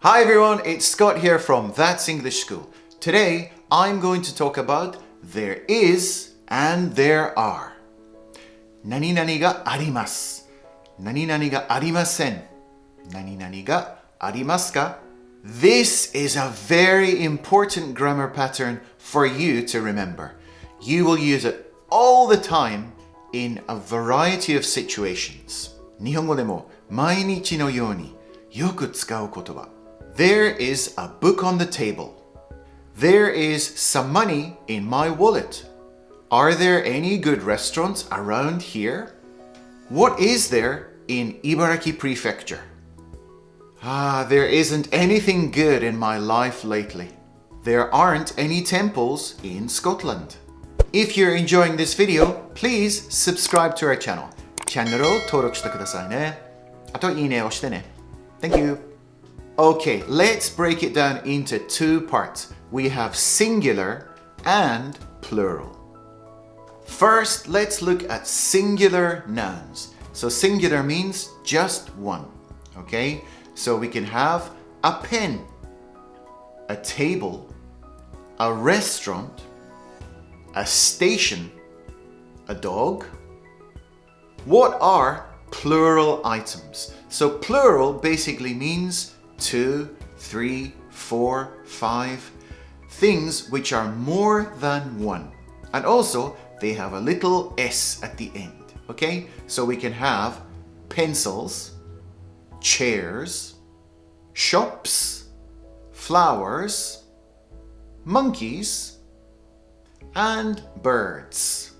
Hi everyone, it's Scott here from That's English School. Today, I'm going to talk about there is and there are. 何々があります。何々がありません。何々がありますか? This is a very important grammar pattern for you to remember. You will use it all the time in a variety of situations. 日本語でも毎日のようによく使う言葉。There is a book on the table. There is some money in my wallet. Are there any good restaurants around here? What is there in Ibaraki Prefecture? There isn't anything good in my life lately. There aren't any temples in Scotland. If you're enjoying this video, please subscribe to our channel. チャンネルを登録してくださいね。あといいねをしてね。Thank you.Okay, let's break it down into two parts. We have singular and plural. First, let's look at singular nouns. So singular means just one. Okay, so we can have a pen, a table, a restaurant, a station, a dog. What are plural items? So plural basically means 2, 3, 4, 5 things which are more than one, and also they have a little s at the end. Okay, so we can have pencils, chairs, shops, flowers, monkeys, and birds.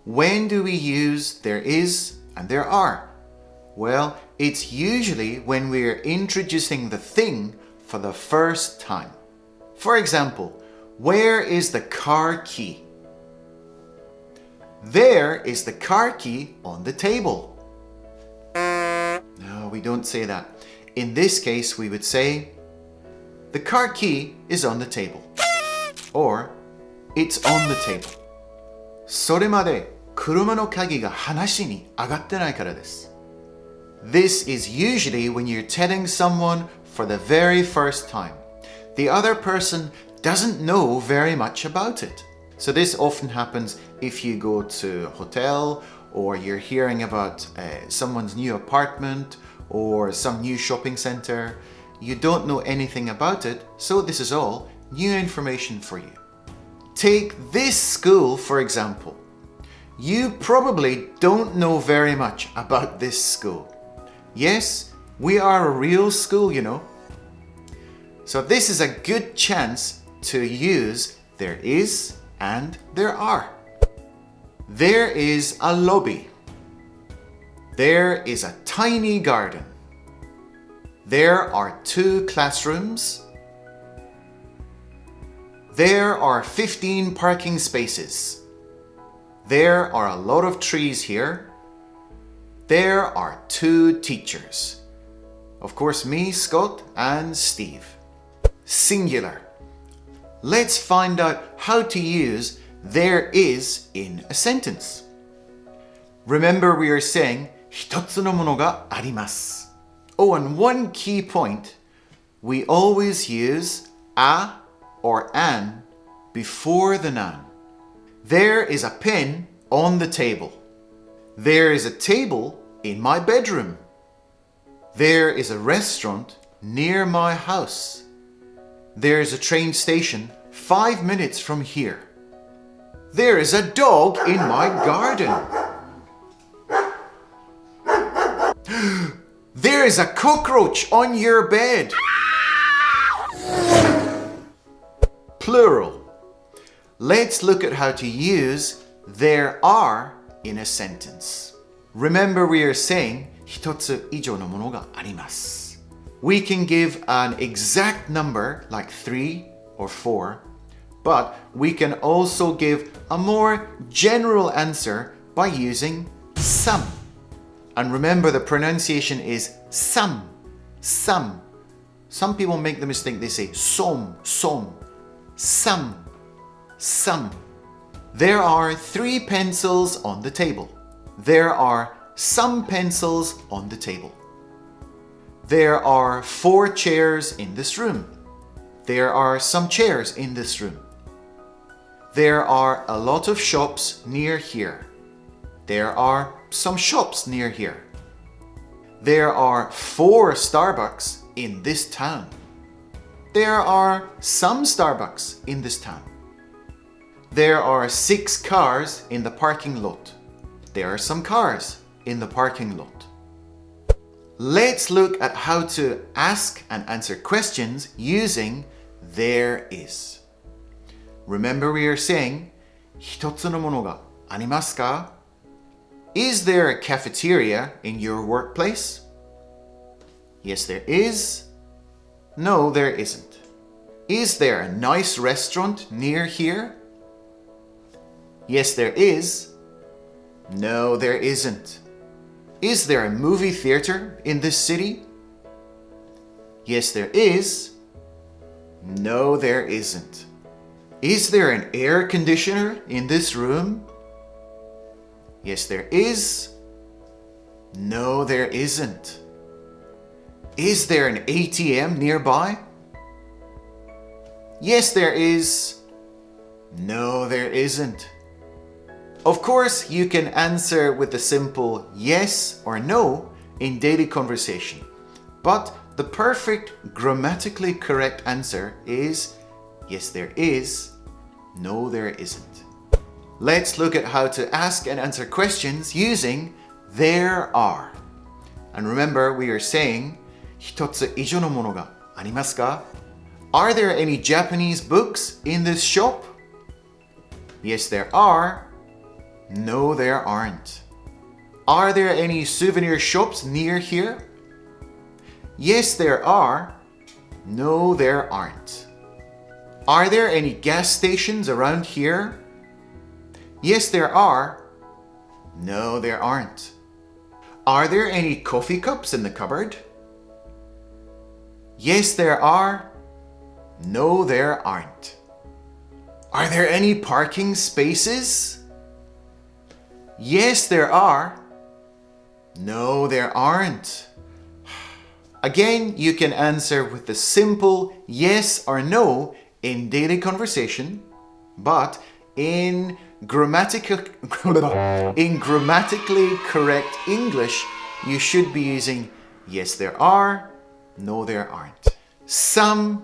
When do we use there is and there are? Well, it's usually when we're introducing the thing for the first time. For example, where is the car key? There is the car key on the table. No, we don't say that. In this case, we would say, the car key is on the table. Or, it's on the table. それまで車の鍵が話に上がってないからです。This is usually when you're telling someone for the very first time. The other person doesn't know very much about it. So this often happens if you go to a hotel or you're hearing about someone's new apartment or some new shopping center. You don't know anything about it, so this is all new information for you. Take this school, for example. You probably don't know very much about this school. Yes, we are a real school, you know. So this is a good chance to use there is and there are. There is a lobby. There is a tiny garden. There are 2 classrooms. There are 15 parking spaces. There are a lot of trees here. There are 2 teachers. Of course, me, Scott, and Steve. Singular. Let's find out how to use there is in a sentence. Remember, we are saying 一つのものがあります. Oh, and one key point. We always use a or an before the noun. There is a pen on the table. There is a table in my bedroom. There is a restaurant near my house. There is a train station 5 minutes from here. There is a dog in my garden. There is a cockroach on your bed. Plural. Let's look at how to use there are in a sentence. Remember, we are saying 一つ以上のものがあります. We can give an exact number like 3 or 4, but we can also give a more general answer by using some. And remember, the pronunciation is some, some. Some people make the mistake, they say som, some. There are 3 pencils on the table. There are some pencils on the table. There are 4 chairs in this room. There are some chairs in this room. There are a lot of shops near here. There are some shops near here. There are 4 Starbucks in this town. There are some Starbucks in this town. There are 6 cars in the parking lot. There are some cars in the parking lot. Let's look at how to ask and answer questions using there is. Remember we are saying 一つのものがありますか? Is there a cafeteria in your workplace? Yes, there is. No, there isn't. Is there a nice restaurant near here? Yes, there is. No, there isn't. Is there a movie theater in this city? Yes, there is. No, there isn't. Is there an air conditioner in this room? Yes, there is. No, there isn't. Is there an ATM nearby? Yes, there is. No, there isn't. Of course, you can answer with a simple yes or no in daily conversation. But the perfect grammatically correct answer is yes, there is. No, there isn't. Let's look at how to ask and answer questions using there are. And remember, we are saying 一つ以上のものがありますか? Are there any Japanese books in this shop? Yes, there are. No, there aren't. Are there any souvenir shops near here? Yes, there are. No, there aren't. Are there any gas stations around here? Yes, there are. No, there aren't. Are there any coffee cups in the cupboard? Yes, there are. No, there aren't. Are there any parking spaces? Yes, there are. No, there aren't. Again, you can answer with the simple yes or no in daily conversation, but in grammatically correct English, you should be using yes, there are, no, there aren't. Some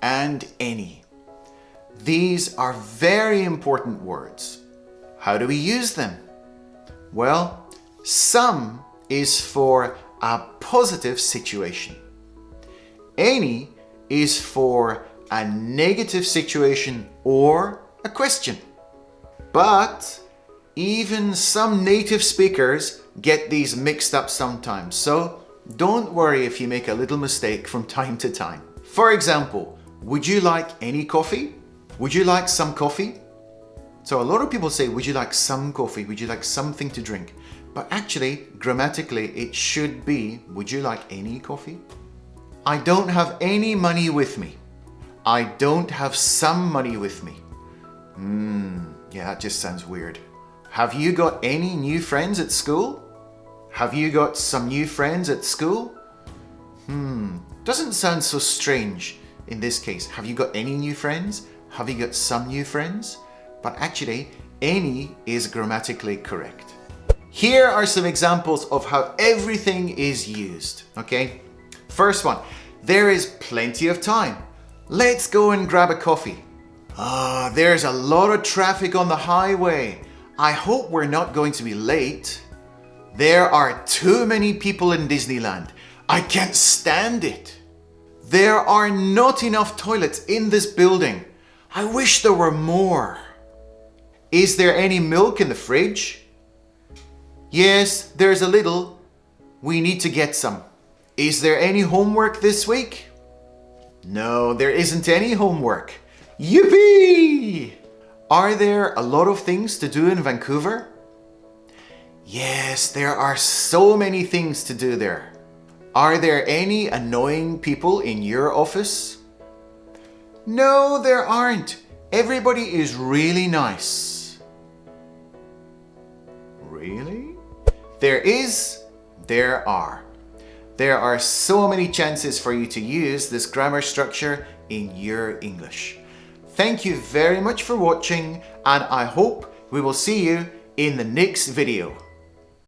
and any. These are very important words. How do we use them? Well, some is for a positive situation. Any is for a negative situation or a question. But even some native speakers get these mixed up sometimes, so don't worry if you make a little mistake from time to time. For example, would you like any coffee? Would you like some coffee? So a lot of people say, would you like some coffee? Would you like something to drink? But actually, grammatically, it should be, would you like any coffee? I don't have any money with me. I don't have some money with me. Yeah, that just sounds weird. Have you got any new friends at school? Have you got some new friends at school? Doesn't sound so strange in this case. Have you got any new friends? Have you got some new friends? But actually, any is grammatically correct. Here are some examples of how everything is used, okay? First one, there is plenty of time. Let's go and grab a coffee. There's a lot of traffic on the highway. I hope we're not going to be late. There are too many people in Disneyland. I can't stand it. There are not enough toilets in this building. I wish there were more. Is there any milk in the fridge? Yes, there's a little. We need to get some. Is there any homework this week? No, there isn't any homework. Yippee! Are there a lot of things to do in Vancouver? Yes, there are so many things to do there. Are there any annoying people in your office? No, there aren't. Everybody is really nice. Really? There is, there are. There are so many chances for you to use this grammar structure in your English. Thank you very much for watching, and I hope we will see you in the next video.